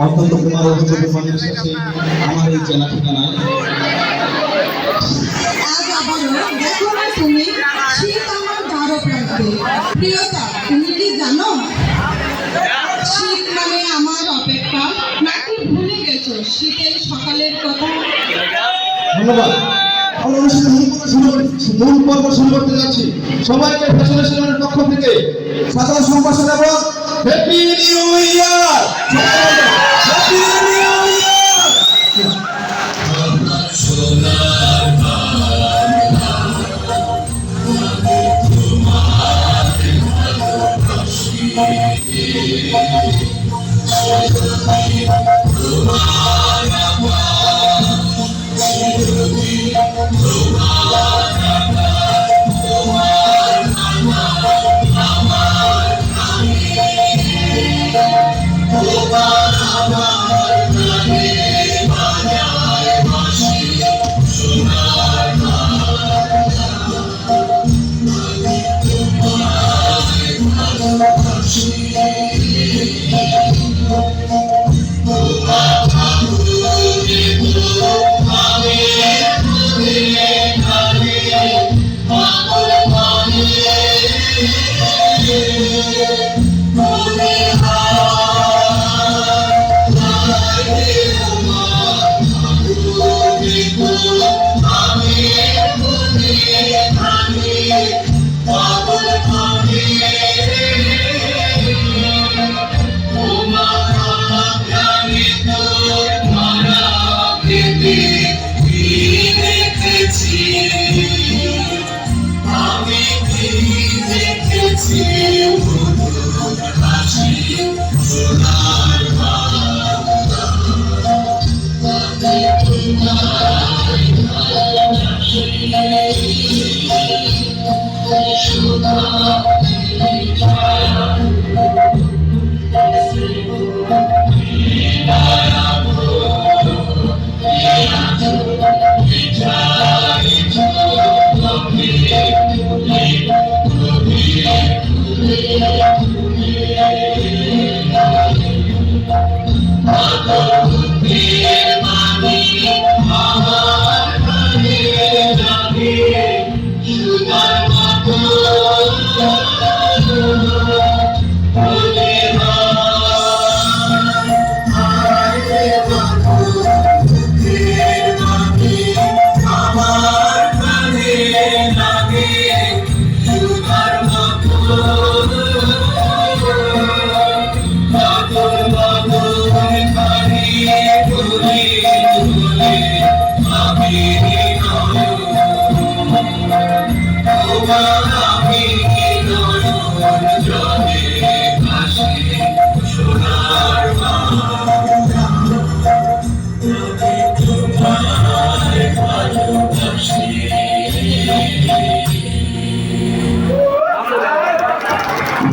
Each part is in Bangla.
অত্যন্ত কুমার অভিযোগের মানুষের সাথে আমার এই জেলা ঠিকানায় আজ আবারও দেখো না তুমি শীত আমার দ্বার প্রান্তে। প্রিয়তা, তুমি কি জানো শীত মানে আমার অপেক্ষা? নাকি ভুলে গেছো শীতের সকালের কথা? ধন্যবাদ। আমরা অনুষ্ঠানের মূল পর্ব শুরু করতে যাচ্ছি। সবাইকে ফ্যাশন সেলুনের পক্ষ থেকে সাধারণ সম্ভাষণ এবং happy new year. Happy new year.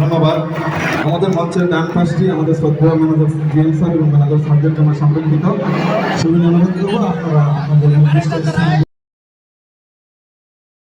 ধন্যবাদ। আমাদের মঞ্চের ডান পাশটি আমাদের শ্রদ্ধেয় ম্যানেজার জিএম স্যার এবং ম্যানেজার স্যারদেরকে আমরা সংরক্ষিত ছবি অনুরোধ করবো। আপনারা আপনাদের